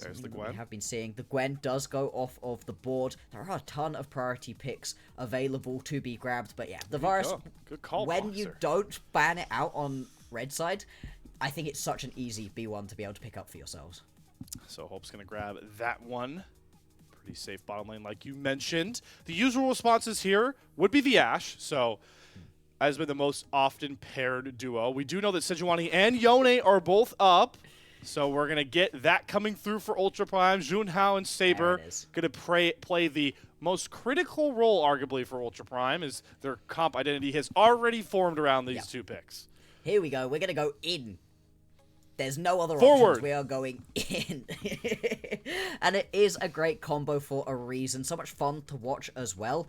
There's the Something that Gwen. we have been seeing. The Gwen does go off of the board. There are a ton of priority picks available to be grabbed. But yeah, the Varus, Good call, when Bloxer. you don't ban it out on red side, I think it's such an easy B1 to be able to pick up for yourselves. So Hope's going to grab that one. Pretty safe bottom lane, like you mentioned. The usual responses here would be the Ashe. So has been the most often paired duo. We do know that Sejuani and Yone are both up. So we're going to get that coming through for Ultra Prime. Junhao and Saber going to play the most critical role, arguably, for Ultra Prime, as their comp identity has already formed around these two picks. Here we go. We're going to go in. There's no other Forward. options. We are going in. And it is a great combo for a reason. So much fun to watch as well.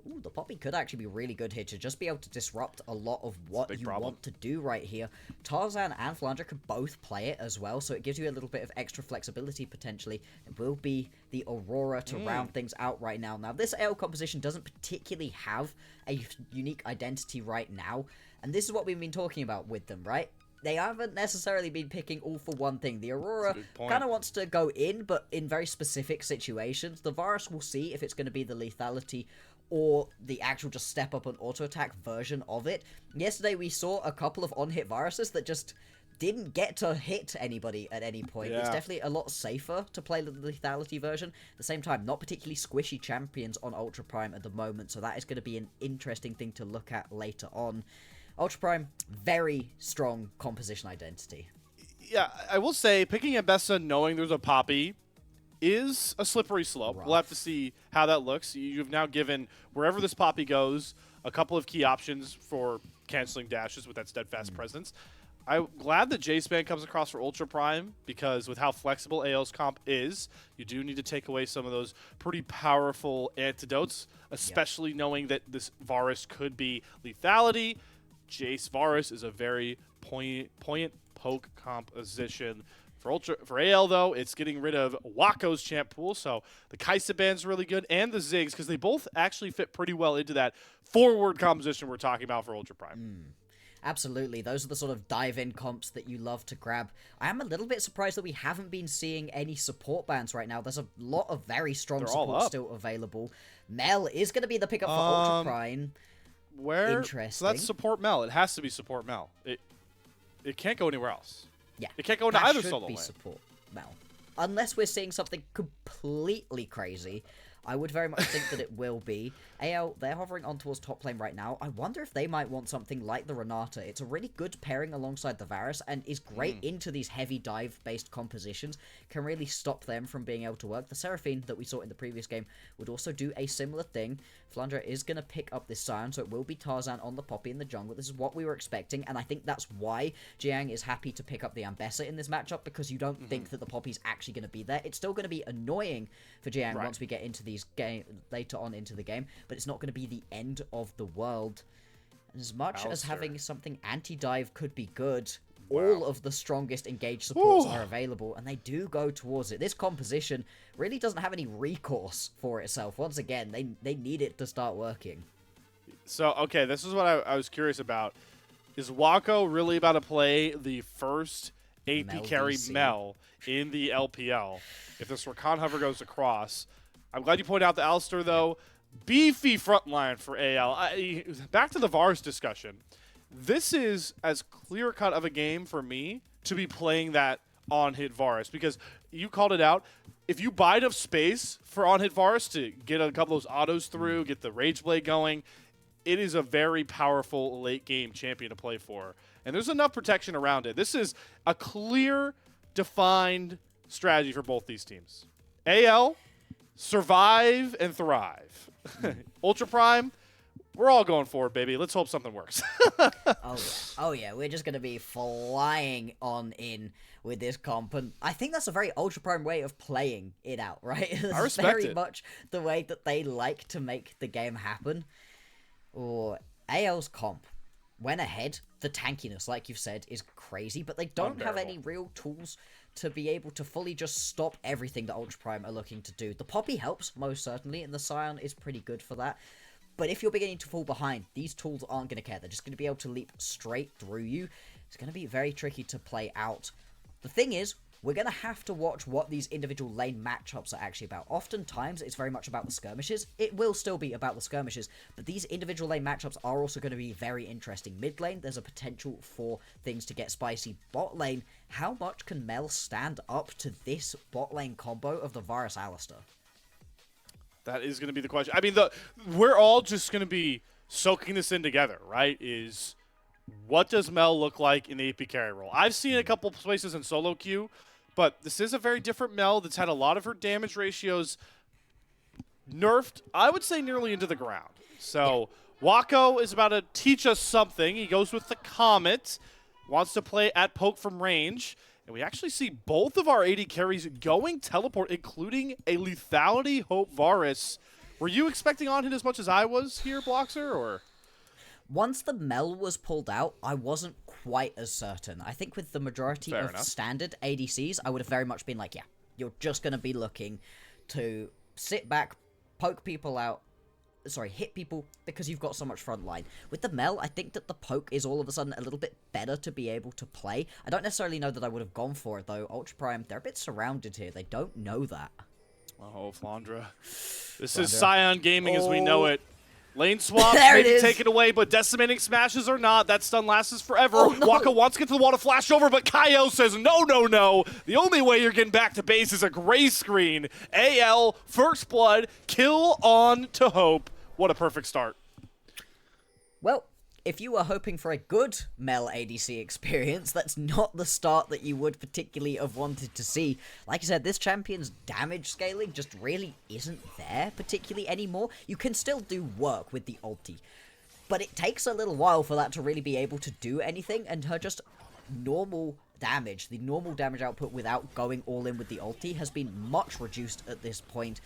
Ooh, the Poppy could actually be really good here to just be able to disrupt a lot of what you want to do right here. Tarzan and Flandre could both play it as well, so it gives you a little bit of extra flexibility potentially. It will be the Aurora to round things out right now. Now, this AL composition doesn't particularly have a unique identity right now, and this is what we've been talking about with them, right? They haven't necessarily been picking all for one thing. The Aurora kind of wants to go in, but in very specific situations. The Varus will see if it's going to be the lethality or the actual just step up and auto attack version of it. Yesterday we saw a couple of on-hit Varuses that just didn't get to hit anybody at any point. It's definitely a lot safer to play the lethality version. At the same time, not particularly squishy champions on Ultra Prime at the moment, so that is going to be an interesting thing to look at later on. Ultra Prime, very strong composition identity. Yeah, I will say, picking Ambessa knowing there's a Poppy is a slippery slope. We'll have to see how that looks. You've now given, wherever this Poppy goes, a couple of key options for canceling dashes with that steadfast presence. I'm glad that J-Span comes across for Ultra Prime, because with how flexible AL's comp is, you do need to take away some of those pretty powerful antidotes, especially knowing that this Varus could be lethality. Jace Varus is a very poignant poke composition. For AL, though, it's getting rid of Wako's champ pool, so the Kaisa band's really good, and the Ziggs, because they both actually fit pretty well into that forward composition we're talking about for Ultra Prime. Absolutely. Those are the sort of dive-in comps that you love to grab. I am a little bit surprised that we haven't been seeing any support bans right now. There's a lot of very strong support still available. Mel is going to be the pickup for Ultra Prime. Interesting. So that's support Mel. It has to be support Mel. It can't go anywhere else. Yeah. It can't go into either solo lane. Support Mel. Unless we're seeing something completely crazy. I would very much think that it will be. AL, they're hovering on towards top lane right now. I wonder if they might want something like the Renata. It's a really good pairing alongside the Varus and is great into these heavy dive-based compositions. Can really stop them from being able to work. The Seraphine that we saw in the previous game would also do a similar thing. Flandre is going to pick up this Scion, so it will be Tarzan on the Poppy in the jungle. This is what we were expecting, and I think that's why Jiang is happy to pick up the Ambessa in this matchup, because you don't think that the Poppy's actually going to be there. It's still going to be annoying for Jiang once we get into these later on into the game, but it's not going to be the end of the world. And as much as having something anti-dive could be good, all of the strongest engaged supports are available, and they do go towards it. This composition really doesn't have any recourse for itself. Once again, they need it to start working. So, okay, this is what I was curious about. Is Wako really about to play the first AP carry Mel in the LPL if this Rakan hover goes across? I'm glad you pointed out the Alistair, though. Beefy frontline for AL. Back to the Varus discussion. This is as clear-cut of a game for me to be playing that on-hit Varus, because you called it out. If you buy enough space for on-hit Varus to get a couple of those autos through, get the Rage Blade going, it is a very powerful late-game champion to play for. And there's enough protection around it. This is a clear, defined strategy for both these teams. AL, survive and thrive. Ultra Prime, we're all going for it, baby. Let's hope something works. Oh yeah, we're just gonna be flying on in with this comp, and I think that's a very Ultra Prime way of playing it out, right? I respect very much the way that they like to make the game happen. Or AL's comp went ahead. The tankiness, like you've said, is crazy, but they don't have any real tools to be able to fully just stop everything that Ultra Prime are looking to do. The Poppy helps, most certainly, and the Scion is pretty good for that. But if you're beginning to fall behind, these tools aren't going to care. They're just going to be able to leap straight through you. It's going to be very tricky to play out. The thing is, we're going to have to watch what these individual lane matchups are actually about. Oftentimes, it's very much about the skirmishes. It will still be about the skirmishes, but these individual lane matchups are also going to be very interesting. Mid lane, there's a potential for things to get spicy. Bot lane, how much can Mel stand up to this bot lane combo of the Varus Alistar? That is going to be the question. I mean, we're all just going to be soaking this in together, right? Is what does Mel look like in the AP carry role? I've seen it a couple places in solo queue, but this is a very different Mel that's had a lot of her damage ratios nerfed, I would say, nearly into the ground. So Wako is about to teach us something. He goes with the Comet, wants to play at poke from range, and we actually see both of our AD carries going teleport, including a lethality Hope Varus. Were you expecting on him as much as I was here, Bloxer, or...? Once the Mel was pulled out, I wasn't quite as certain. I think with the majority of standard ADCs, I would have very much been like, yeah, you're just going to be looking to sit back, poke people out, hit people because you've got so much front line. With the Mel, I think that the poke is all of a sudden a little bit better to be able to play. I don't necessarily know that I would have gone for it, though. Ultra Prime, they're a bit surrounded here. They don't know that. Oh, Flandre. This is Scion Gaming as we know it. Lane swap, there maybe it is. take it away, but decimating smashes or not, that stun lasts forever. Oh, no. Wako wants to get to the wall to flash over, but Kael says, no, no, no. The only way you're getting back to base is a gray screen. AL, first blood, kill on to Hope. What a perfect start. Well, if you were hoping for a good Mel ADC experience, that's not the start that you would particularly have wanted to see. Like I said, this champion's damage scaling just really isn't there particularly anymore. You can still do work with the ulti, but it takes a little while for that to really be able to do anything, and her just normal damage, the normal damage output without going all in with the ulti, has been much reduced at this point.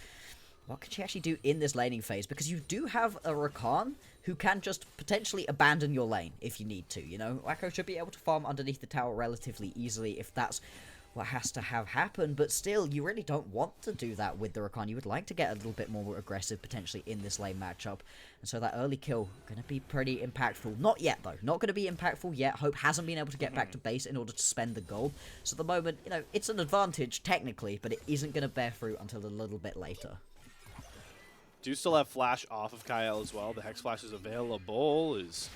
What can she actually do in this laning phase? Because you do have a Rakan who can just potentially abandon your lane if you need to, you know? Wako should be able to farm underneath the tower relatively easily if that's what has to have happen, but still, you really don't want to do that with the Rakan. You would like to get a little bit more aggressive potentially in this lane matchup, and so that early kill going to be pretty impactful. Not yet, though. Not going to be impactful yet. Hope hasn't been able to get back to base in order to spend the gold, so at the moment, you know, it's an advantage technically, but it isn't going to bear fruit until a little bit later. Do still have flash off of Kael as well. The Hex Flash is available. Is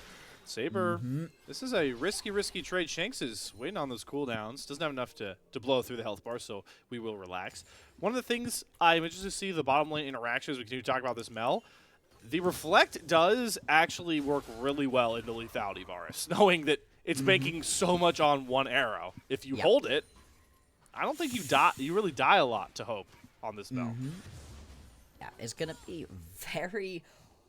Saber. This is a risky trade. Shanks is waiting on those cooldowns. Doesn't have enough to blow through the health bar, so we will relax. One of the things I'm interested to see the bottom lane interactions, we continue to talk about this Mel. The Reflect does actually work really well into lethality Varus, knowing that it's making so much on one arrow. If you hold it, I don't think you die. You really die a lot to Hope on this Mel. Yeah, it's going to be very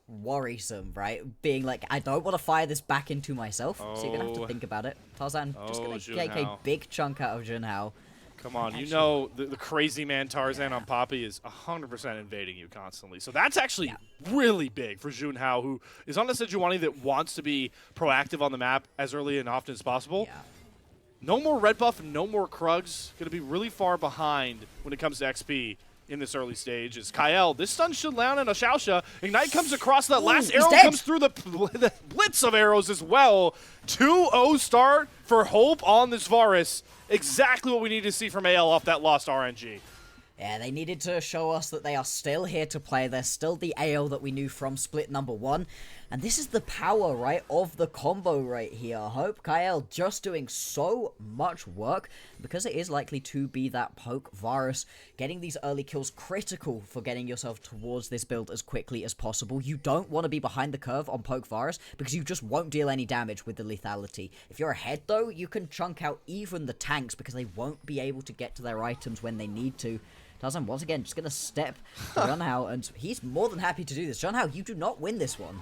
worrisome, right? Being like, I don't want to fire this back into myself, so you're going to have to think about it. Tarzan just going to take a big chunk out of Junhao. Come on, you know the crazy man Tarzan on Poppy is 100% invading you constantly. So that's actually really big for Junhao, who is on a Sejuani that wants to be proactive on the map as early and often as possible. No more red buff, no more Krugs. Going to be really far behind when it comes to XP in this early stage. Is Kael. This stun should land on a Xiaoxia. Ignite comes across that last arrow, comes through the blitz of arrows as well. 2-0 start for Hope on this Varus. Exactly what we need to see from AL off that lost RNG. Yeah, they needed to show us that they are still here to play. They're still the AL that we knew from split number 1. And this is the power, right, of the combo right here. Hope Kael just doing so much work because it is likely to be that poke Varus. Getting these early kills critical for getting yourself towards this build as quickly as possible. You don't want to be behind the curve on poke Varus because you just won't deal any damage with the lethality. If you're ahead, though, you can chunk out even the tanks because they won't be able to get to their items when they need to. Tarzan, once again, just going to step to Junhao, and he's more than happy to do this. Junhao, you do not win this one.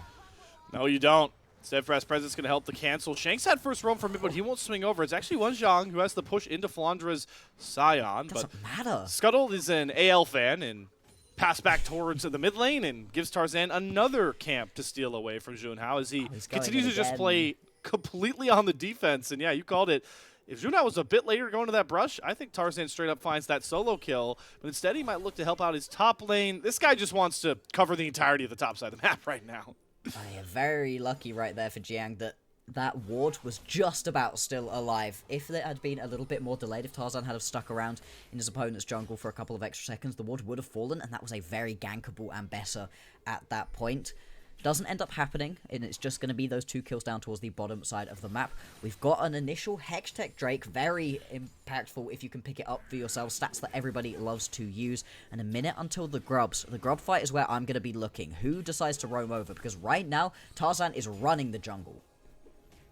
No, you don't. Steadfast Presence going to help the cancel. Shanks had first roam from mid, but he won't swing over. It's actually Zhang who has the push into Flandre's Scion. Doesn't matter. Scuttle is an AL fan and pass back towards the mid lane and gives Tarzan another camp to steal away from Junhao as he continues to just play completely on the defense. And yeah, you called it. If Junhao was a bit later going to that brush, I think Tarzan straight up finds that solo kill. But instead, he might look to help out his top lane. This guy just wants to cover the entirety of the top side of the map right now. Oh, yeah, very lucky right there for Jiang that that ward was just about still alive. If it had been a little bit more delayed, if Tarzan had have stuck around in his opponent's jungle for a couple of extra seconds, the ward would have fallen, and that was a very gankable Ambessa at that point. Doesn't end up happening, and it's just going to be those 2 kills down towards the bottom side of the map. We've got an initial Hextech Drake, very impactful if you can pick it up for yourself, stats that everybody loves to use, and a minute until the grubs. The grub fight is where I'm going to be looking. Who decides to roam over? Because right now, Tarzan is running the jungle.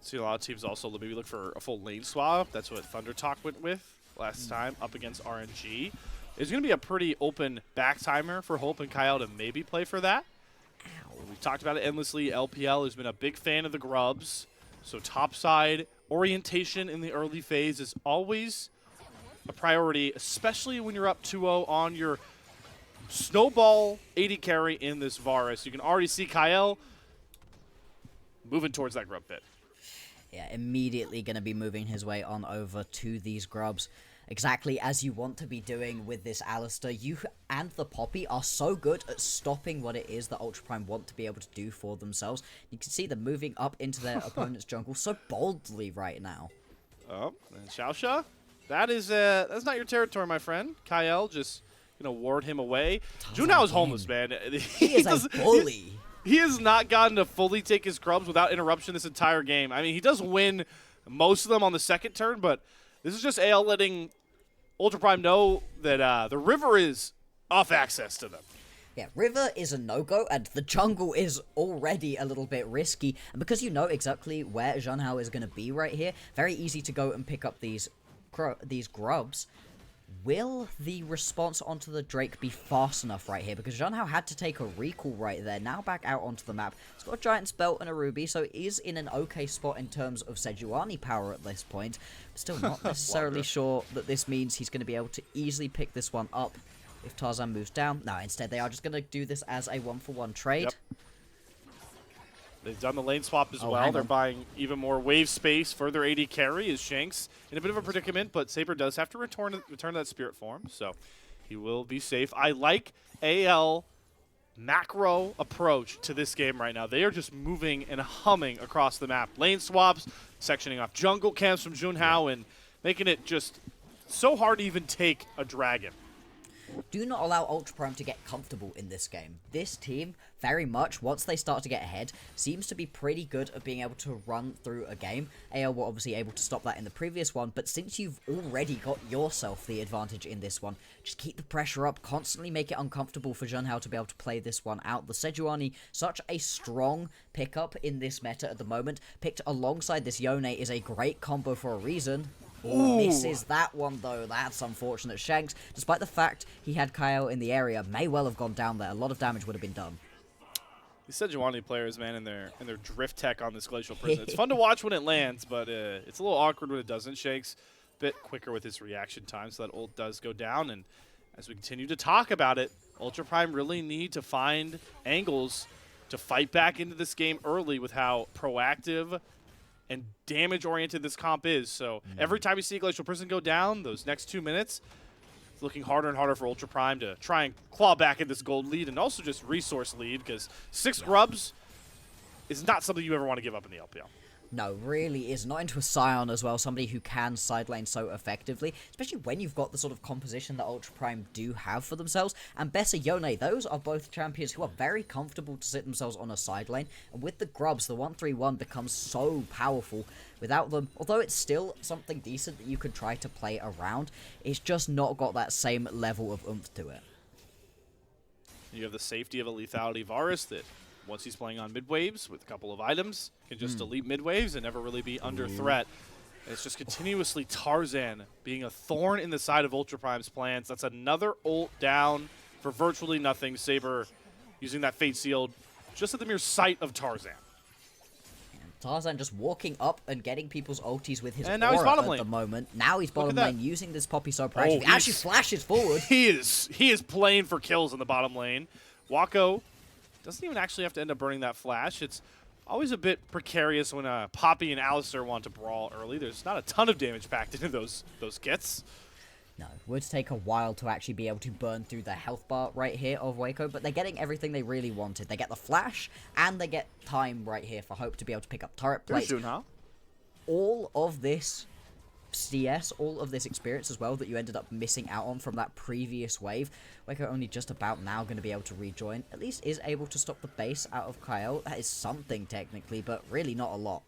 See a lot of teams also maybe look for a full lane swap. That's what Thunder Talk went with last time up against RNG. It's going to be a pretty open back timer for Hope and Kael to maybe play for that. We've talked about it endlessly. LPL has been a big fan of the grubs. So topside orientation in the early phase is always a priority, especially when you're up 2-0 on your snowball AD carry in this Varus. You can already see Kael moving towards that grub pit. Yeah, immediately going to be moving his way on over to these grubs. Exactly as you want to be doing with this Alistar. You and the Poppy are so good at stopping what it is that Ultra Prime want to be able to do for themselves. You can see them moving up into their opponent's jungle so boldly right now. Oh, and Xiaosha, that's not your territory, my friend. Kael just gonna ward him away. Junhao is homeless, man. He is a bully. He has not gotten to fully take his grubs without interruption this entire game. I mean, he does win most of them on the second turn, but this is just AL letting Ultra Prime know that the river is off access to them. Yeah, river is a no-go, and the jungle is already a little bit risky. And because you know exactly where Junhao is going to be right here, very easy to go and pick up these grubs. Will the response onto the Drake be fast enough right here? Because Junhao had to take a recall right there. Now back out onto the map. He's got a Giant's Belt and a Ruby, so is in an okay spot in terms of Sejuani power at this point. But still not necessarily sure that this means he's going to be able to easily pick this one up if Tarzan moves down. No, instead they are just going to do this as a 1-for-1 trade. Yep. They've done the lane swap as well. They're buying even more wave space. Further AD carry is Shanks in a bit of a predicament, but Saber does have to return that spirit form, so he will be safe. I like AL macro approach to this game right now. They are just moving and humming across the map. Lane swaps, sectioning off jungle camps from Junhao, and making it just so hard to even take a dragon. Do not allow Ultra Prime to get comfortable in this game. This team, very much, once they start to get ahead, seems to be pretty good at being able to run through a game. AL were obviously able to stop that in the previous one, but since you've already got yourself the advantage in this one, just keep the pressure up, constantly make it uncomfortable for Junhao to be able to play this one out. The Sejuani, such a strong pickup in this meta at the moment, picked alongside this Yone is a great combo for a reason. Misses that one, though. That's unfortunate. Shanks, despite the fact he had Kael in the area, may well have gone down there. A lot of damage would have been done. These Sejuani players, man, and their drift tech on this Glacial Prison. It's fun to watch when it lands, but it's a little awkward when it doesn't. Shanks a bit quicker with his reaction time, so that ult does go down. And as we continue to talk about it, Ultra Prime really need to find angles to fight back into this game early with how proactive and damage-oriented this comp is. So every time you see Glacial Prison go down, those next 2 minutes, it's looking harder and harder for Ultra Prime to try and claw back in this gold lead and also just resource lead, because 6 grubs is not something you ever want to give up in the LPL. No, really is. Not into a Scion as well, somebody who can side lane so effectively, especially when you've got the sort of composition that Ultra Prime do have for themselves. And Bessa, Yone, those are both champions who are very comfortable to sit themselves on a side lane. And with the grubs, the 1-3-1 becomes so powerful. Without them, although it's still something decent that you could try to play around, it's just not got that same level of oomph to it. You have the safety of a lethality Varus that, once he's playing on mid waves with a couple of items, can just delete mid waves and never really be under threat. And it's just continuously Tarzan being a thorn in the side of Ultra Prime's plans. That's another ult down for virtually nothing. Saber using that Fate Sealed just at the mere sight of Tarzan. And Tarzan just walking up and getting people's ultis with his and now aura he's bottom at lane. the moment. Now he's bottom lane using this Poppy so proactively. Oh, actually flashes forward. He is playing for kills in the bottom lane. Wako doesn't even actually have to end up burning that flash. It's always a bit precarious when Poppy and Alistar want to brawl early. There's not a ton of damage packed into those kits. No, it would take a while to actually be able to burn through the health bar right here of Wako, but they're getting everything they really wanted. They get the flash, and they get time right here for Hope to be able to pick up turret plates. There's Junhao. All of this CS, all of this experience as well that you ended up missing out on from that previous wave. Wako only just about now going to be able to rejoin. At least is able to stop the base out of Kael. That is something technically, but really not a lot.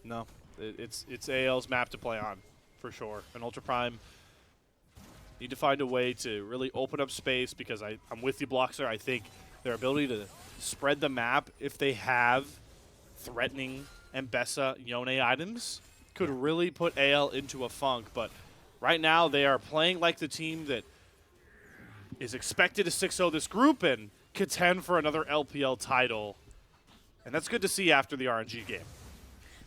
No, it's AL's map to play on, for sure. And Ultra Prime need to find a way to really open up space because I'm with you, Bloxer. I think their ability to spread the map, if they have threatening Mbessa Yone items, could really put AL into a funk. But right now they are playing like the team that is expected to 6-0 this group and contend for another LPL title. And that's good to see after the RNG game.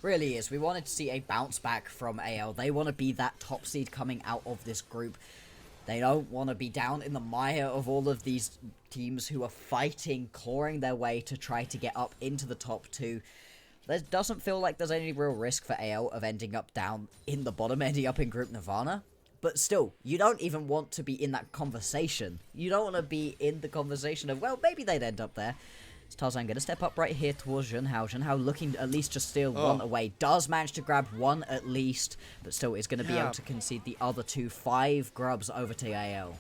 Really is. We wanted to see a bounce back from AL. They want to be that top seed coming out of this group. They don't want to be down in the mire of all of these teams who are fighting, clawing their way to try to get up into the top 2. There doesn't feel like there's any real risk for AL of ending up down in the bottom, ending up in Group Nirvana. But still, you don't even want to be in that conversation. You don't want to be in the conversation of, well, maybe they'd end up there. Tarzan going to step up right here towards Junhao. Junhao looking at least to steal one away. Does manage to grab one at least, but still is going to be able to concede the other 2. 5 grubs over to AL.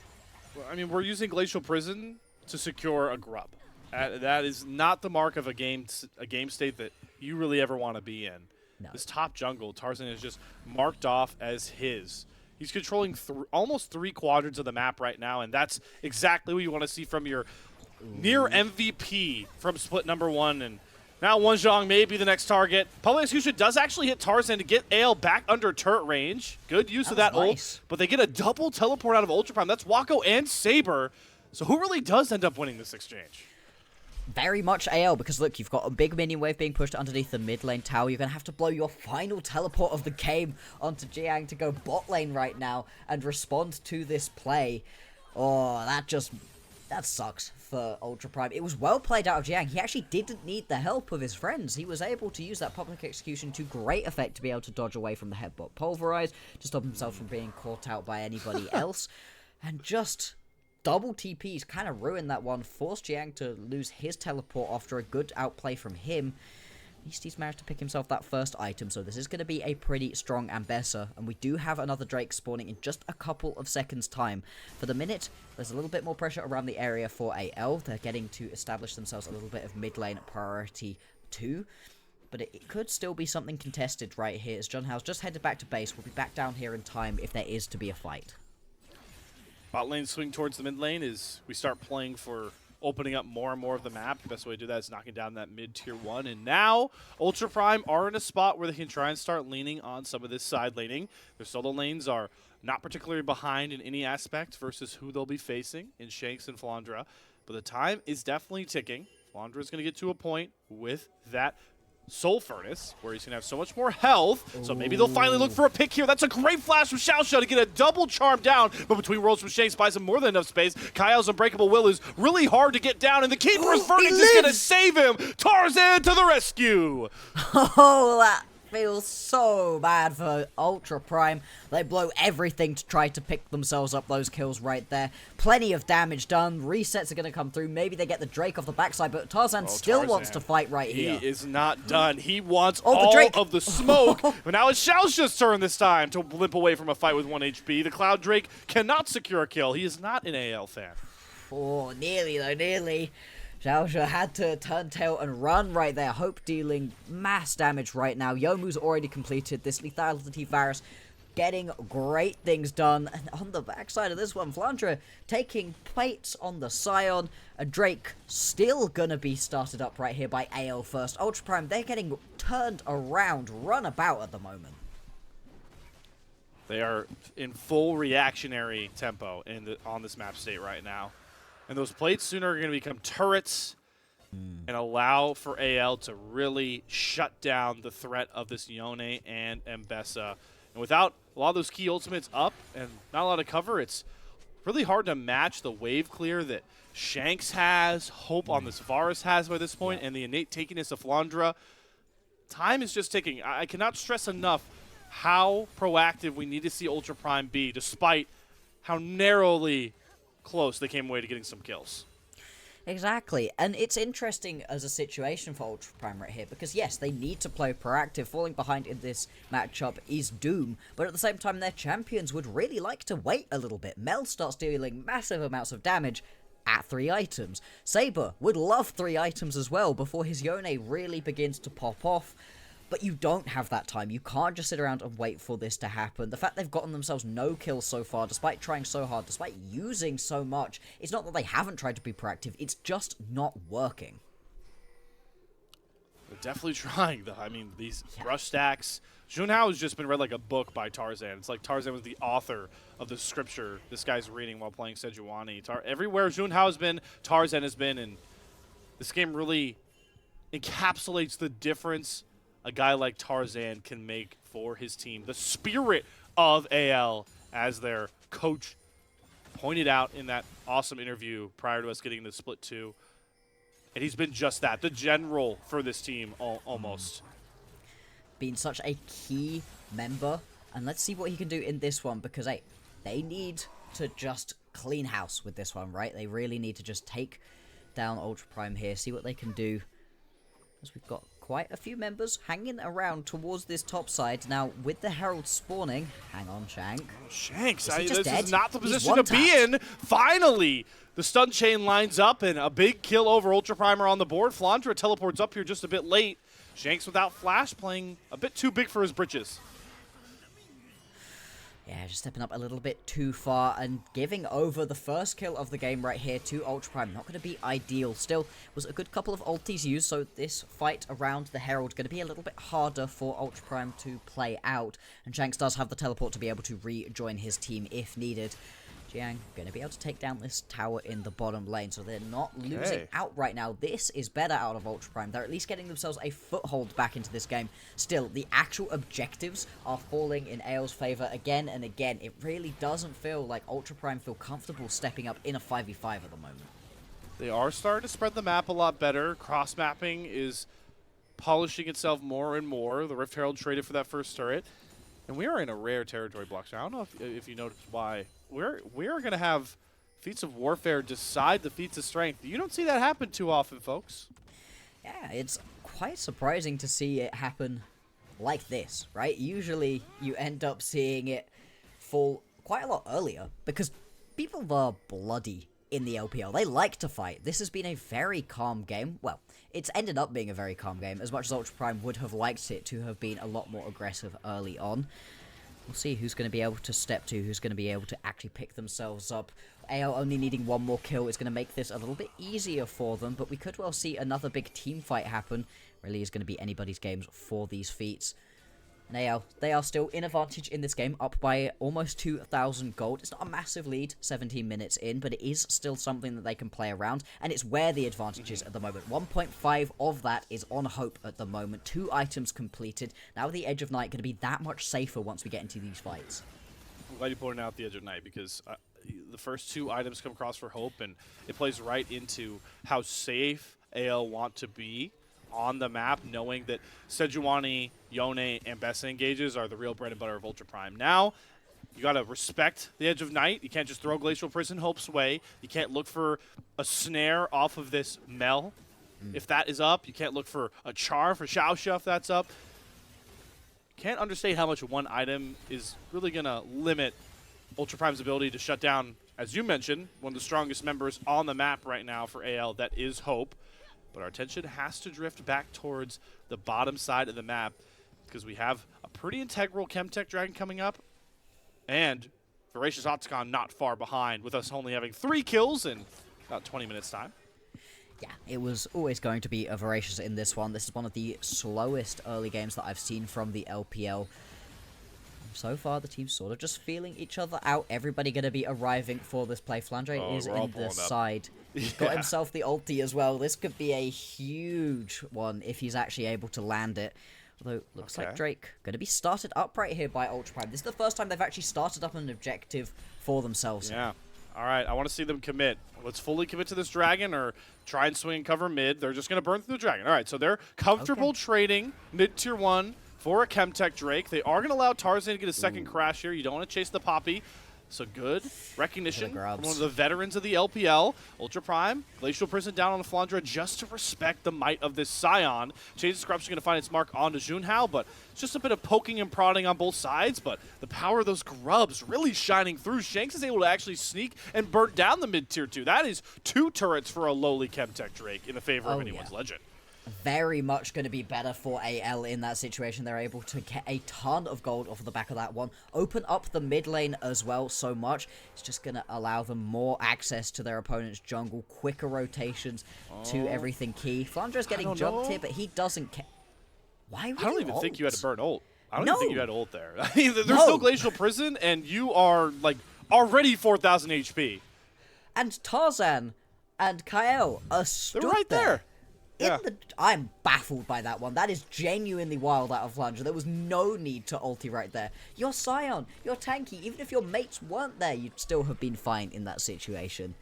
Well, I mean, we're using Glacial Prison to secure a grub. That is not the mark of a game state that you really ever want to be in. No. This top jungle, Tarzan is just marked off as his. He's controlling almost 3 quadrants of the map right now, and that's exactly what you want to see from your near MVP from split number 1. And now Wonjong may be the next target. Public Execution does actually hit Tarzan to get AL back under turret range. Good use of that ult. But they get a double teleport out of Ultra Prime. That's Wako and Saber. So who really does end up winning this exchange? Very much AL, because look, you've got a big minion wave being pushed underneath the mid lane tower. You're going to have to blow your final teleport of the game onto Jiang to go bot lane right now and respond to this play. Oh, that sucks for Ultra Prime. It was well played out of Jiang. He actually didn't need the help of his friends. He was able to use that public execution to great effect to be able to dodge away from the headbutt pulverize, to stop himself from being caught out by anybody else, and just double TPs kind of ruined that one, forced Jiang to lose his teleport after a good outplay from him. At least he's managed to pick himself that first item, so this is going to be a pretty strong Mbessa, and we do have another Drake spawning in just a couple of seconds' time. For the minute, there's a little bit more pressure around the area for AL. They're getting to establish themselves a little bit of mid lane priority 2, but it could still be something contested right here, as Junhao's just headed back to base. We'll be back down here in time if there is to be a fight. Bot lane swing towards the mid lane is we start playing for opening up more and more of the map. The best way to do that is knocking down that mid tier 1. And now Ultra Prime are in a spot where they can try and start leaning on some of this side laning. Their solo lanes are not particularly behind in any aspect versus who they'll be facing in Shanks and Flandre. But the time is definitely ticking. Flandre is going to get to a point with that Soul Furnace, where he's going to have so much more health. Ooh. So maybe they'll finally look for a pick here. That's a great flash from Xiaoxiao to get a double charm down. But Between Worlds from Shanks buys him more than enough space. Kael's Unbreakable Will is really hard to get down, and the Keeper's Verdict is going to save him. Tarzan to the rescue. Oh, that feels so bad for Ultra Prime. They blow everything to try to pick themselves up those kills right there. Plenty of damage done. Resets are going to come through. Maybe they get the Drake off the backside, but Tarzan still wants to fight right here. He is not done. He wants all of the smoke. But now it's Xiaoxiao's turn this time to limp away from a fight with 1 HP. The Cloud Drake cannot secure a kill. He is not an AL fan. Oh, nearly though, nearly. Xiaoxiao had to turn tail and run right there. Hope dealing mass damage right now. Youmu's already completed this lethality virus, getting great things done. And on the backside of this one, Flandre taking plates on the Scion. And Drake still gonna be started up right here by AL first. Ultra Prime, they're getting turned around, run about at the moment. They are in full reactionary tempo on this map state right now. And those plates soon are going to become turrets and allow for AL to really shut down the threat of this Yone and Mbessa. And without a lot of those key ultimates up and not a lot of cover, it's really hard to match the wave clear that Shanks has, Hope on this Varus has by this point, and the innate takiness of Flandre. Time is just ticking. I cannot stress enough how proactive we need to see Ultra Prime be, despite how narrowly close they came away to getting some kills. Exactly, and it's interesting as a situation for Ultra Prime right here, because yes, they need to play proactive. Falling behind in this matchup is doom, but at the same time, their champions would really like to wait a little bit. Mel starts dealing massive amounts of damage at 3 items. Saber would love 3 items as well before his Yone really begins to pop off. But you don't have that time. You can't just sit around and wait for this to happen. The fact they've gotten themselves no kills so far, despite trying so hard, despite using so much, it's not that they haven't tried to be proactive, it's just not working. They're definitely trying, though. I mean, these brush stacks. Junhao has just been read like a book by Tarzan. It's like Tarzan was the author of the scripture this guy's reading while playing Sejuani. Everywhere Junhao has been, Tarzan has been, and this game really encapsulates the difference a guy like Tarzan can make for his team. The spirit of AL, as their coach pointed out in that awesome interview prior to us getting to split 2. And he's been just that, the general for this team almost. Been such a key member, and let's see what he can do in this one, because hey, they need to just clean house with this one, right? They really need to just take down Ultra Prime here, see what they can do. As we've got quite a few members hanging around towards this top side. Now, with the Herald spawning, hang on, Shank. Oh, Shanks, this is not the position to be in. Finally, the stun chain lines up, and a big kill over Ultra Primer on the board. Flandre teleports up here just a bit late. Shanks without flash, playing a bit too big for his britches. Yeah, just stepping up a little bit too far and giving over the first kill of the game right here to Ultra Prime. Not going to be ideal. Still, was a good couple of ultis used, so this fight around the Herald going to be a little bit harder for Ultra Prime to play out. And Shanks does have the teleport to be able to rejoin his team if needed. Jiang going to be able to take down this tower in the bottom lane, so they're not losing out right now. This is better out of Ultra Prime. They're at least getting themselves a foothold back into this game. Still, the actual objectives are falling in AL's favor again and again. It really doesn't feel like Ultra Prime feel comfortable stepping up in a 5v5 at the moment. They are starting to spread the map a lot better. Cross-mapping is polishing itself more and more. The Rift Herald traded for that first turret. And we are in a rare territory, Bloxer. I don't know if you noticed why. We are going to have feats of warfare decide the feats of strength. You don't see that happen too often, folks. Yeah, it's quite surprising to see it happen like this, right? Usually you end up seeing it fall quite a lot earlier because people are bloody in the LPL. They like to fight. This has been a very calm game. Well, it's ended up being a very calm game, as much as Ultra Prime would have liked it to have been a lot more aggressive early on. We'll see who's going to be able to step to, who's going to be able to actually pick themselves up. AL only needing one more kill is going to make this a little bit easier for them, but we could well see another big team fight happen. Really is going to be anybody's games for these feats. And AL, they are still in advantage in this game, up by almost 2,000 gold. It's not a massive lead, 17 minutes in, but it is still something that they can play around, and it's where the advantage is at the moment. 1.5 of that is on Hope at the moment. 2 items completed. Now the Edge of Night going to be that much safer once we get into these fights. I'm glad you pointed out the Edge of Night, because the first 2 items come across for Hope, and it plays right into how safe AL want to be on the map, knowing that Sejuani, Yone, and Bessa engages are the real bread and butter of Ultra Prime. Now, you got to respect the Edge of Night. You can't just throw Glacial Prison Hope's way. You can't look for a snare off of this Mel if that is up. You can't look for a char for Xiaoxia if that's up. Can't understate how much one item is really going to limit Ultra Prime's ability to shut down, as you mentioned, one of the strongest members on the map right now for AL, that is Hope. But our attention has to drift back towards the bottom side of the map because we have a pretty integral Chemtech Dragon coming up and Voracious Otacon not far behind, with us only having 3 kills in about 20 minutes time. Yeah, it was always going to be a Voracious in this one. This is one of the slowest early games that I've seen from the LPL. So far, the team's sort of just feeling each other out. Everybody going to be arriving for this play. Flandre is in the side. He's got himself the ulti as well. This could be a huge one if he's actually able to land it. Although, looks like Drake going to be started up right here by Ultra Prime. This is the first time they've actually started up an objective for themselves. Yeah. All right, I want to see them commit. Let's fully commit to this dragon or try and swing and cover mid. They're just going to burn through the dragon. All right, so they're comfortable trading mid-tier 1 for a Chemtech Drake. They are going to allow Tarzan to get a second crash here. You don't want to chase the Poppy. So good recognition from one of the veterans of the LPL. Ultra Prime, Glacial Prison down on the Flandre just to respect the might of this Scion. Chase's Corruption going to find its mark onto Junhao, but it's just a bit of poking and prodding on both sides. But the power of those grubs really shining through. Shanks is able to actually sneak and burn down the mid-tier 2. That is 2 turrets for a lowly Chemtech Drake in the favor of anyone's legend. Very much going to be better for AL in that situation. They're able to get a ton of gold off of the back of that one. Open up the mid lane as well so much. It's just going to allow them more access to their opponent's jungle, quicker rotations to everything key. Flandre's getting jumped here, but he doesn't care. Why would I don't even think you had to burn ult. I don't even think you had ult there. I mean, there's no no Glacial Prison, and you are, like, already 4,000 HP. And Tarzan and Kael are stood They're right there. Yeah. I'm baffled by that one. That is genuinely wild out of Flandre. There was no need to ulti right there. You're Scion, you're tanky. Even if your mates weren't there, you'd still have been fine in that situation.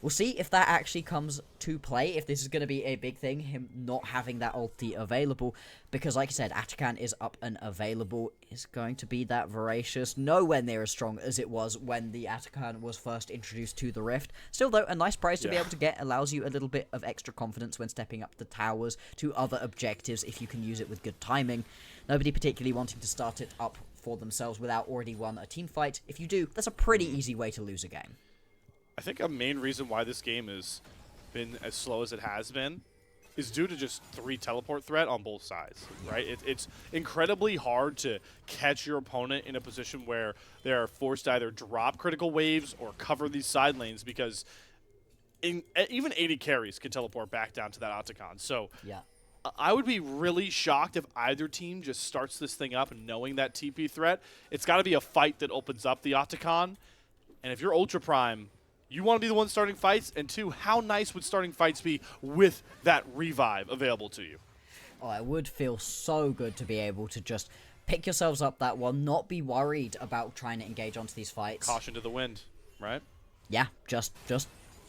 We'll see if that actually comes to play, if this is going to be a big thing, him not having that ulti available. Because like I said, Atakan is up and available. Is going to be that voracious. Nowhere near as strong as it was when the Atakan was first introduced to the Rift. Still though, a nice prize to be able to get. Allows you a little bit of extra confidence when stepping up the towers to other objectives if you can use it with good timing. Nobody particularly wanting to start it up for themselves without already won a team fight. If you do, that's a pretty easy way to lose a game. I think a main reason why this game has been as slow as it has been is due to just 3 teleport threat on both sides, right? It's incredibly hard to catch your opponent in a position where they're forced to either drop critical waves or cover these side lanes because even 80 carries can teleport back down to that Atakan. So I would be really shocked if either team just starts this thing up knowing that TP threat. It's got to be a fight that opens up the Atakan. And if you're Ultra Prime, you want to be the one starting fights, and 2, how nice would starting fights be with that revive available to you? Oh, it would feel so good to be able to just pick yourselves up that one, not be worried about trying to engage onto these fights. Caution to the wind, right? Yeah, just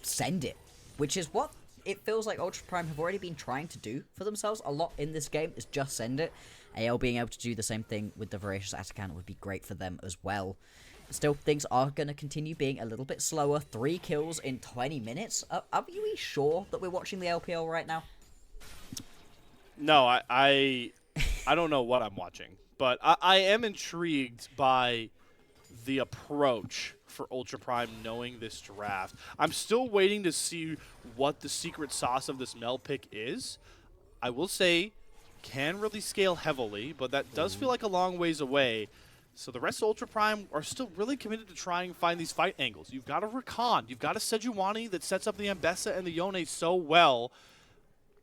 send it, which is what it feels like Ultra Prime have already been trying to do for themselves a lot in this game, is just send it. AL being able to do the same thing with the Voracious Atakan would be great for them as well. Still, things are going to continue being a little bit slower. 3 kills in 20 minutes. Are you sure that we're watching the LPL right now? No, I don't know what I'm watching. But I am intrigued by the approach for Ultra Prime knowing this draft. I'm still waiting to see what the secret sauce of this Mel pick is. I will say, can really scale heavily, but that does feel like a long ways away. So the rest of Ultra Prime are still really committed to trying and find these fight angles. You've got a Rakan, you've got a Sejuani that sets up the Ambessa and the Yone so well.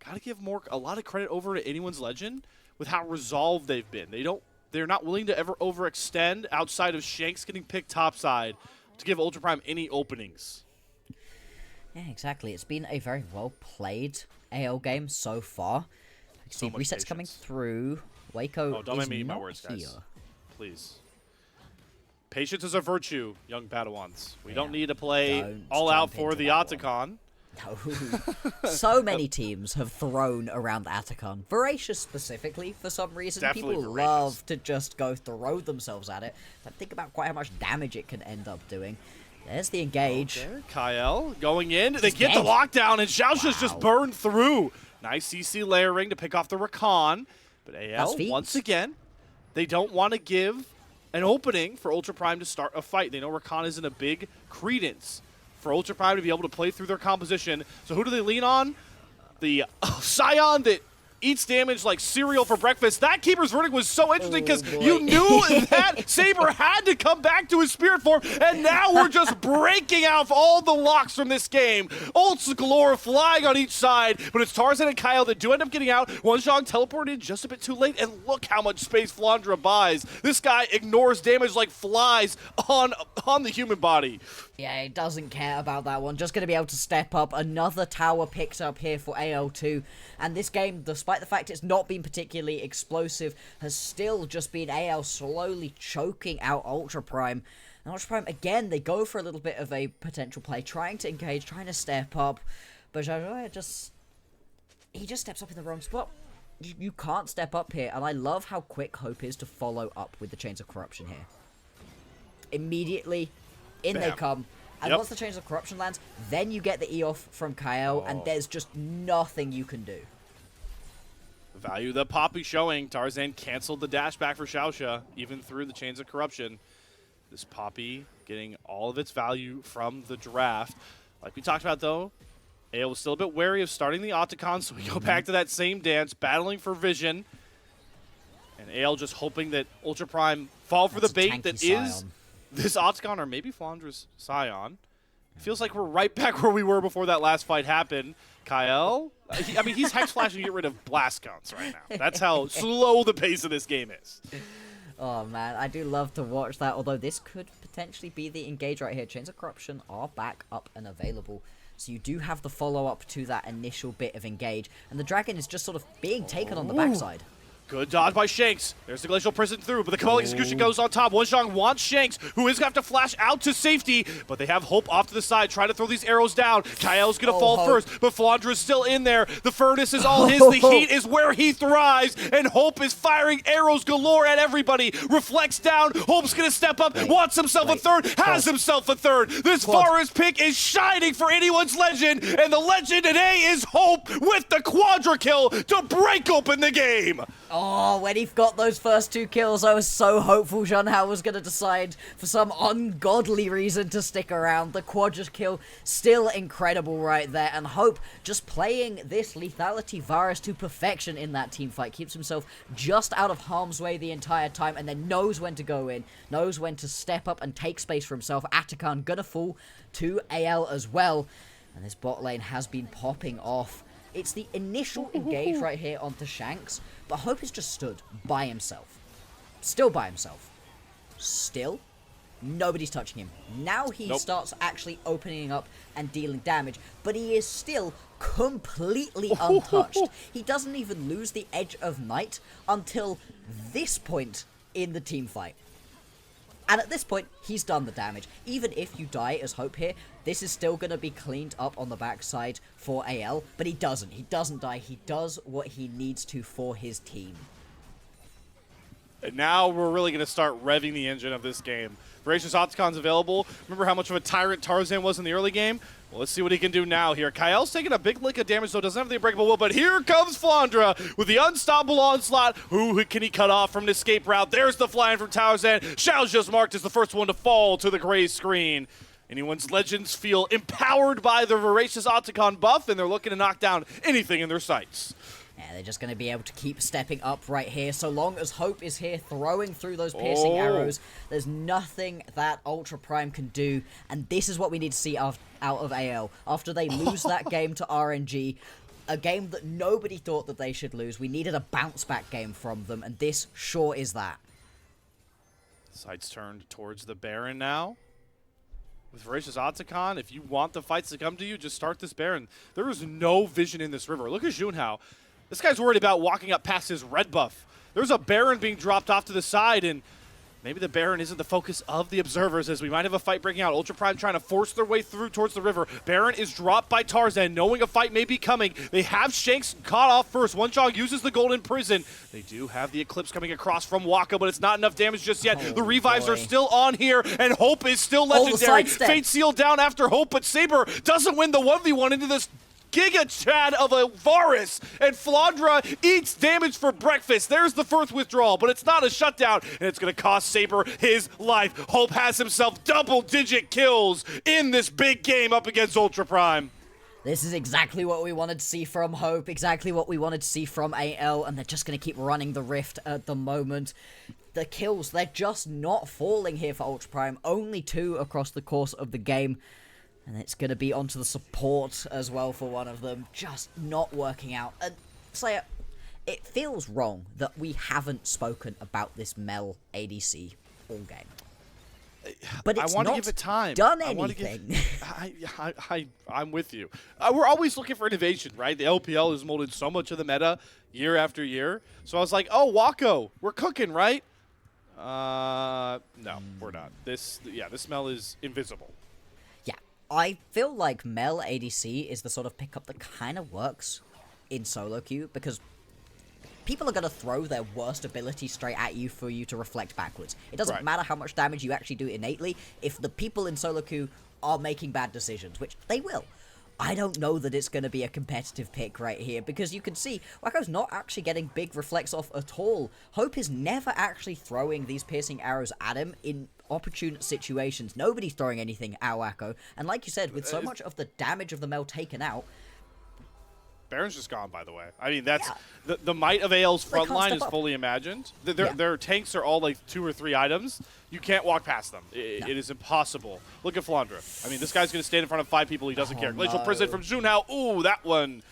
Got to give a lot of credit over to anyone's legend with how resolved they've been. They're not willing to ever overextend outside of Shanks getting picked topside to give Ultra Prime any openings. Yeah, exactly. It's been a very well played AL game so far. You see resets coming through. Wako don't is make me eat my not words, here. guys. Please. Patience is a virtue, young Padawans. We don't need to play all out for the Atakan. No. So many teams have thrown around Atakan. Voracious specifically, for some reason. Definitely People Voracious. love to just go throw themselves at it. But think about quite how much damage it can end up doing. There's the engage. Okay. Kael going in. They get the lockdown, and Xiaosha's just burned through. Nice CC layering to pick off the Rakan. But AL, once again, they don't want to give an opening for Ultra Prime to start a fight. They know Rakan is in a big credence for Ultra Prime to be able to play through their composition. So who do they lean on? The Scion that eats damage like cereal for breakfast. That Keeper's Verdict was so interesting because you knew that Saber had to come back to his spirit form, and now we're just breaking out all the locks from this game. Ults galore flying on each side, but it's Tarzan and Kael that do end up getting out. One Shang teleported just a bit too late, and look how much space Flandre buys. This guy ignores damage like flies on the human body. Yeah, he doesn't care about that one. Just going to be able to step up. Another tower picked up here for AL2. And this game, despite the fact it's not been particularly explosive, has still just been AL slowly choking out Ultra Prime. And Ultra Prime, again, they go for a little bit of a potential play, trying to engage, trying to step up. But he just steps up in the wrong spot. you can't step up here, and I love how quick Hope is to follow up with the Chains of Corruption here. Immediately, in they come, and once the Chains of Corruption lands, then you get the E-off from Kael, and there's just nothing you can do. The value that Poppy showing. Tarzan canceled the dash back for Xiaoxia, even through the Chains of Corruption. This Poppy getting all of its value from the draft. Like we talked about, though, AL was still a bit wary of starting the Otacon, so we go back to that same dance, battling for vision. And AL just hoping that Ultra Prime fall for the bait that is this Otacon, or maybe Flandre's Scion. Feels like we're right back where we were before that last fight happened. Kael, I mean, he's Hex Flashing to get rid of Blast Guns right now. That's how slow the pace of this game is. Oh, man, I do love to watch that, although this could potentially be the engage right here. Chains of Corruption are back up and available. So you do have the follow-up to that initial bit of engage, and the dragon is just sort of being taken on the backside. Good dodge by Shanks. There's the Glacial Prison through, but the Kael execution goes on top. Wonshang wants Shanks, who is going to have to flash out to safety, but they have Hope off to the side, trying to throw these arrows down. Kael's going to fall first, but Flandre is still in there. The furnace is all his. The heat is where he thrives, and Hope is firing arrows galore at everybody. Reflects down. Hope's going to step up, wants himself a third, has himself a third. This forest pick is shining for anyone's legend, and the legend today is Hope with the quadra kill to break open the game. Oh, when he got those first 2 kills, I was so hopeful Junhao was going to decide for some ungodly reason to stick around. The quadra kill, still incredible right there. And Hope just playing this lethality virus to perfection in that team fight. Keeps himself just out of harm's way the entire time, and then knows when to go in, knows when to step up and take space for himself. Atakan gonna fall to AL as well. And this bot lane has been popping off. It's the initial engage right here onto Shanks, but Hope is just stood by himself. Still by himself. Still, nobody's touching him. Now he starts actually opening up and dealing damage, but he is still completely untouched. He doesn't even lose the Edge of Night until this point in the team fight. And at this point, he's done the damage. Even if you die as Hope here, this is still going to be cleaned up on the backside for AL, but he doesn't. He doesn't die. He does what he needs to for his team. And now we're really going to start revving the engine of this game. Voracious Otacon's available. Remember how much of a tyrant Tarzan was in the early game? Well, let's see what he can do now here. Kael's taking a big lick of damage, though doesn't have the unbreakable will, but here comes Flandre with the unstoppable onslaught. Who can he cut off from an escape route? There's the flying from Tarzan. Xiao's just marked as the first one to fall to the gray screen. Anyone's legends feel empowered by the Voracious Otacon buff, and they're looking to knock down anything in their sights. Yeah, they're just going to be able to keep stepping up right here. So long as Hope is here throwing through those piercing arrows, there's nothing that Ultra Prime can do. And this is what we need to see out of AL. After they lose that game to RNG, a game that nobody thought that they should lose, we needed a bounce-back game from them, and this sure is that. Sights turned towards the Baron now. With Voracious Otacon, if you want the fights to come to you, just start this Baron. There is no vision in this river. Look at Junhao. This guy's worried about walking up past his red buff. There's a Baron being dropped off to the side, and maybe the Baron isn't the focus of the observers, as we might have a fight breaking out. Ultra Prime trying to force their way through towards the river. Baron is dropped by Tarzan, knowing a fight may be coming. They have Shanks caught off first. Wonshang uses the Golden Prison. They do have the Eclipse coming across from Wako, but it's not enough damage just yet. The revives are still on here, and Hope is still legendary. Fate sealed down after Hope, but Saber doesn't win the 1v1 into this Giga Chad of a Varus, and Flandre eats damage for breakfast. There's the first withdrawal, but it's not a shutdown, and it's going to cost Saber his life. Hope has himself double-digit kills in this big game up against Ultra Prime. This is exactly what we wanted to see from Hope, exactly what we wanted to see from AL, and they're just going to keep running the Rift at the moment. The kills, they're just not falling here for Ultra Prime. Only 2 across the course of the game. And it's going to be onto the support as well for one of them. Just not working out. And Slayer, it feels wrong that we haven't spoken about this Mel ADC all game. But it's I want to not give it time. Done anything. I'm with you. We're always looking for innovation, right? The LPL has molded so much of the meta year after year. So I was like, oh, Wako, we're cooking, right? No, we're not. This Mel is invisible. I feel like Mel ADC is the sort of pickup that kind of works in solo queue, because people are going to throw their worst ability straight at you for you to reflect backwards. It doesn't Right. matter how much damage you actually do innately if the people in solo queue are making bad decisions, which they will. I don't know that it's going to be a competitive pick right here, because you can see Wako's not actually getting big reflects off at all. Hope is never actually throwing these piercing arrows at him in opportune situations. Nobody's throwing anything at Wako, and like you said, with so much of the damage of the Mel taken out, Baron's just gone, by the way. I mean, that's the might of AL's front line is up. fully imagined. Their tanks are all like 2 or 3 items. You can't walk past them. It is impossible. Look at Flandre. I mean, this guy's going to stand in front of 5 people he doesn't care. Glacial Prison from Junhao. Ooh, that one's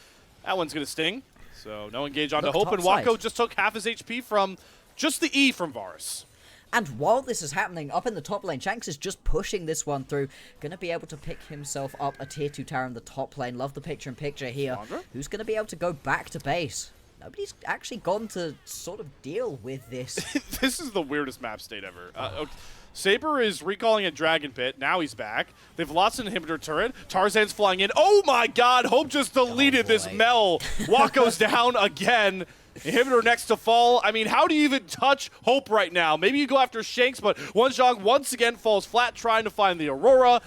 going to sting. So no engage onto Hope, and Wako just took half his HP from just the E from Varus. And while this is happening, up in the top lane, Shanks is just pushing this one through. Going to be able to pick himself up a tier 2 tower in the top lane. Love the picture-in-picture here. Flandre? Who's going to be able to go back to base? Nobody's actually gone to sort of deal with this. This is the weirdest map state ever. Okay. Saber is recalling a Dragon Pit. Now he's back. They've lost an inhibitor turret. Tarzan's flying in. Oh my god! Hope just deleted this Mel. Wako's down again. Inhibitor next to fall. I mean, how do you even touch Hope right now? Maybe you go after Shanks, but Junhao once again falls flat trying to find the Aurora.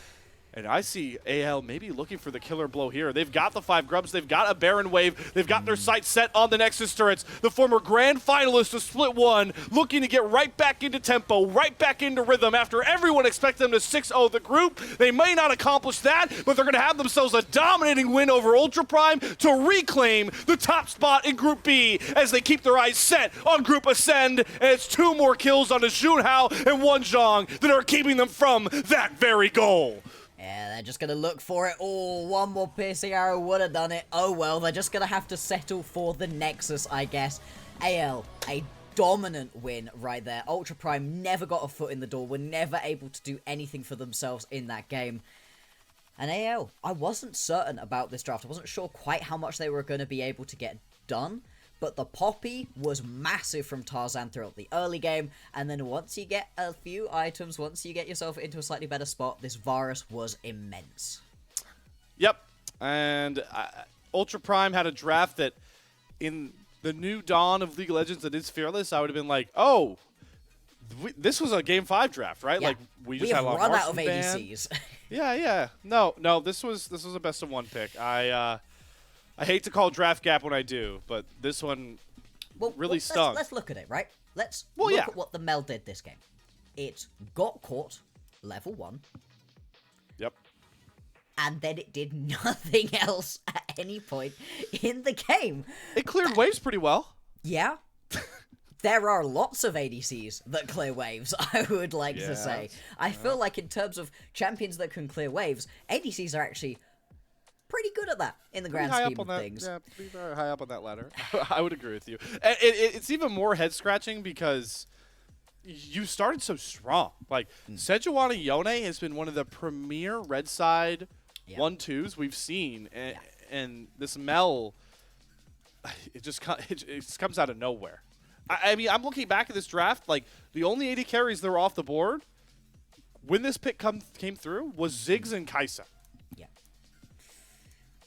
And I see AL maybe looking for the killer blow here. They've got the 5 grubs. They've got a Baron wave. They've got their sights set on the Nexus turrets. The former grand finalist of Split 1 looking to get right back into tempo, right back into rhythm after everyone expected them to 6-0 the group. They may not accomplish that, but they're going to have themselves a dominating win over Ultra Prime to reclaim the top spot in Group B as they keep their eyes set on Group Ascend. And it's 2 more kills on the Junhao and Junhao that are keeping them from that very goal. Yeah, they're just going to look for it. Oh, one more piercing arrow would have done it. Oh well, they're just going to have to settle for the Nexus, I guess. AL, a dominant win right there. Ultra Prime never got a foot in the door, were never able to do anything for themselves in that game. And AL, I wasn't certain about this draft. I wasn't sure quite how much they were going to be able to get done. But the Poppy was massive from Tarzan throughout the early game, and then once you get a few items, once you get yourself into a slightly better spot, this Varus was immense. Yep, and Ultra Prime had a draft that, in the new dawn of League of Legends that is fearless, I would have been like, oh, this was a Game 5 draft, right? Yeah. Like we just have had a lot run of out of ADCs. Yeah. No, this was a best of 1 pick. I hate to call draft gap when I do, but this one really stung. Let's look at it, right? Let's look at what the Mel did this game. It got caught level 1. Yep. And then it did nothing else at any point in the game. It cleared waves pretty well. Yeah. There are lots of ADCs that clear waves, I would like to say. I feel like in terms of champions that can clear waves, ADCs are actually pretty good at that in the grand scheme of things. Yeah, pretty very high up on that ladder. I would agree with you. It's even more head-scratching because you started so strong. Like, Sejuani Yone has been one of the premier red side 1-2s we've seen. And this Mel, it just comes out of nowhere. I mean, I'm looking back at this draft, like, the only AD carries that were off the board when this pick came through was Ziggs and Kai'Sa. Yeah.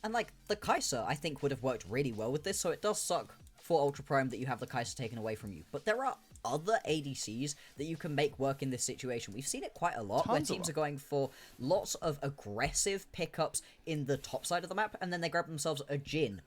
And, like, the Kai'Sa, I think, would have worked really well with this, so it does suck for Ultra Prime that you have the Kai'Sa taken away from you. But there are other ADCs that you can make work in this situation. We've seen it quite a lot, where teams are going for lots of aggressive pickups in the top side of the map, and then they grab themselves a Jhin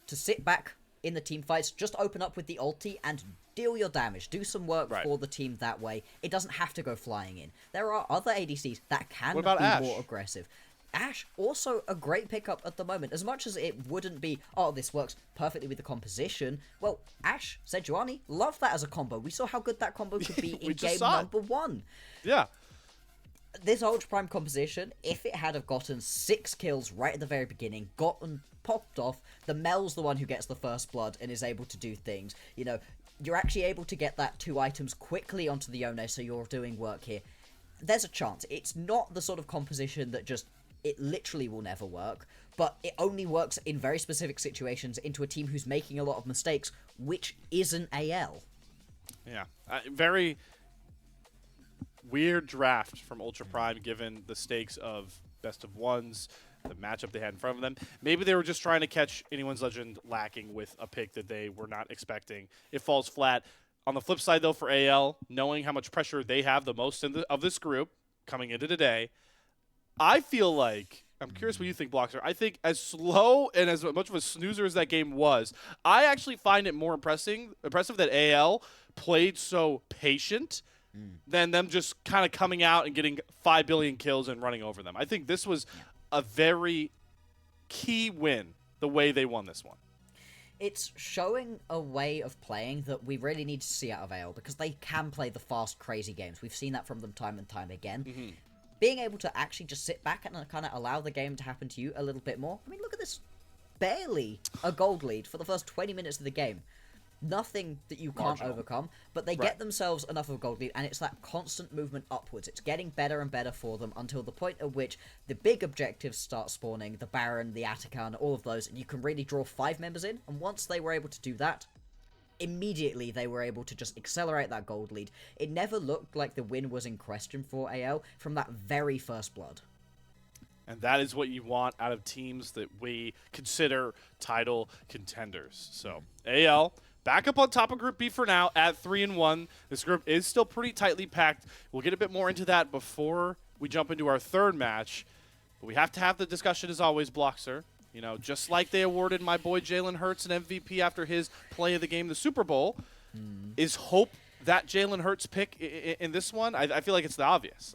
to sit back in the team fights, just open up with the ulti and deal your damage. Do some work for the team that way. It doesn't have to go flying in. There are other ADCs that can be more aggressive. Ashe, also a great pickup at the moment. As much as it wouldn't be, oh, this works perfectly with the composition, well, Ashe, Sejuani, love that as a combo. We saw how good that combo could be in game number 1. Yeah. This Ultra Prime composition, if it had have gotten 6 kills right at the very beginning, gotten popped off, the Mel's the one who gets the first blood and is able to do things. You know, you're actually able to get that 2 items quickly onto the Yone, so you're doing work here. There's a chance. It's not the sort of composition that just, it literally will never work, but it only works in very specific situations into a team who's making a lot of mistakes, which isn't AL. Yeah, very weird draft from Ultra Prime given the stakes of best of 1s. the matchup they had in front of them. Maybe they were just trying to catch Anyone's Legend lacking with a pick that they were not expecting. It falls flat. On the flip side, though, for AL, knowing how much pressure they have the most of this group coming into today, I feel like, I'm curious what you think, Bloxer. I think as slow and as much of a snoozer as that game was, I actually find it more impressive that AL played so patient than them just kind of coming out and getting 5 billion kills and running over them. I think this was a very key win, the way they won this one. It's showing a way of playing that we really need to see out of AL, because they can play the fast, crazy games. We've seen that from them time and time again. Being able to actually just sit back and kind of allow the game to happen to you a little bit more. I mean, look at this. Barely a gold lead for the first 20 minutes of the game. Nothing that you can't overcome, but they get themselves enough of a gold lead, and it's that constant movement upwards. It's getting better and better for them until the point at which the big objectives start spawning, the Baron, the Atakan, all of those, and you can really draw 5 members in, and once they were able to do that, immediately they were able to just accelerate that gold lead. It never looked like the win was in question for AL from that very first blood. And that is what you want out of teams that we consider title contenders. So, AL back up on top of Group B for now at 3-1. This group is still pretty tightly packed. We'll get a bit more into that before we jump into our third match. But we have to have the discussion, as always, Bloxer. You know, just like they awarded my boy Jalen Hurts an MVP after his play of the game, the Super Bowl, is hope that Jalen Hurts pick in this one? I feel like it's the obvious.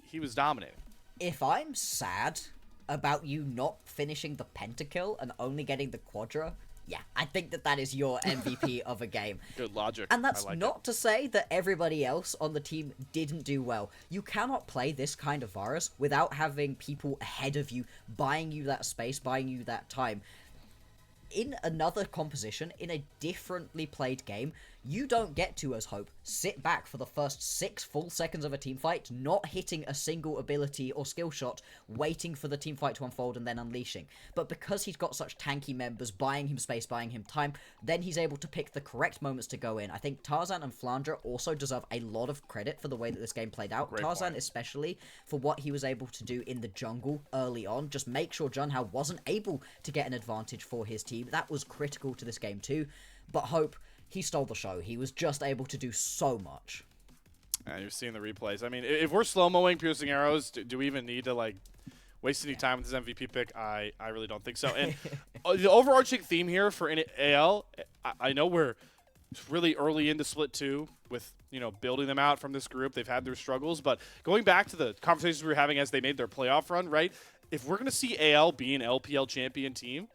He was dominating. If I'm sad about you not finishing the pentakill and only getting the quadra, yeah, I think that is your MVP of a game. Good logic. And that's not to say that everybody else on the team didn't do well. You cannot play this kind of virus without having people ahead of you, buying you that space, buying you that time. In another composition, in a differently played game, you don't get to, as Hope, sit back for the first 6 full seconds of a team fight, not hitting a single ability or skill shot, waiting for the team fight to unfold and then unleashing. But because he's got such tanky members buying him space, buying him time, then he's able to pick the correct moments to go in. I think Tarzan and Flandre also deserve a lot of credit for the way that this game played out. Tarzan especially for what he was able to do in the jungle early on, just make sure Junhao wasn't able to get an advantage for his team. That was critical to this game too. But Hope, he stole the show. He was just able to do so much. And you're seeing the replays. I mean, if we're slow-moing piercing arrows, do we even need to, like, waste any time with this MVP pick? I really don't think so. And the overarching theme here for AL, I know we're really early into Split 2 with, you know, building them out from this group. They've had their struggles. But going back to the conversations we were having as they made their playoff run, right, if we're going to see AL be an LPL champion team,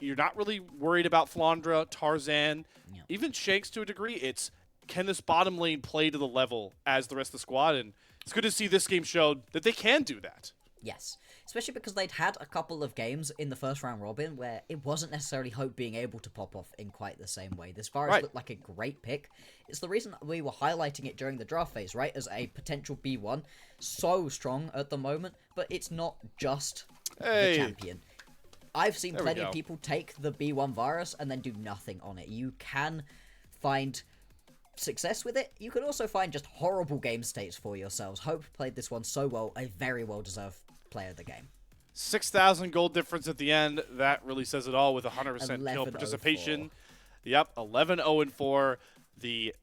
you're not really worried about Flandre, Tarzan, even Shanks to a degree. It's, can this bottom lane play to the level as the rest of the squad? And it's good to see this game showed that they can do that. Yes, especially because they'd had a couple of games in the first round robin where it wasn't necessarily Hope being able to pop off in quite the same way. This virus looked like a great pick. It's the reason we were highlighting it during the draft phase, right, as a potential B1. So strong at the moment, but it's not just the champion. I've seen plenty of people take the B1 virus and then do nothing on it. You can find success with it. You can also find just horrible game states for yourselves. Hope played this one so well, a very well-deserved player of the game. 6,000 gold difference at the end. That really says it all with 100% kill participation. Yep, 11-0-4. The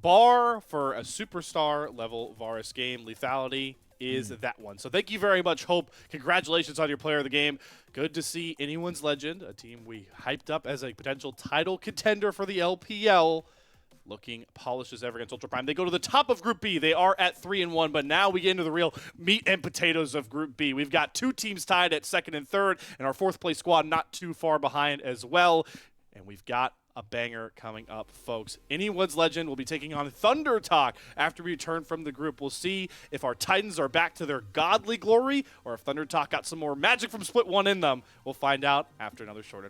bar for a superstar level Varus game, lethality, is that one. So thank you very much, Hope. Congratulations on your player of the game. Good to see Anyone's Legend, a team we hyped up as a potential title contender for the LPL, looking polished as ever against Ultra Prime. They go to the top of Group B. They are at 3-1, but now we get into the real meat and potatoes of Group B. We've got 2 teams tied at 2nd and 3rd, and our 4th place squad not too far behind as well. And we've got a banger coming up, folks. Anyone's Legend will be taking on Thunder Talk after we return from the group. We'll see if our Titans are back to their godly glory or if Thunder Talk got some more magic from Split 1 in them. We'll find out after another short intermission.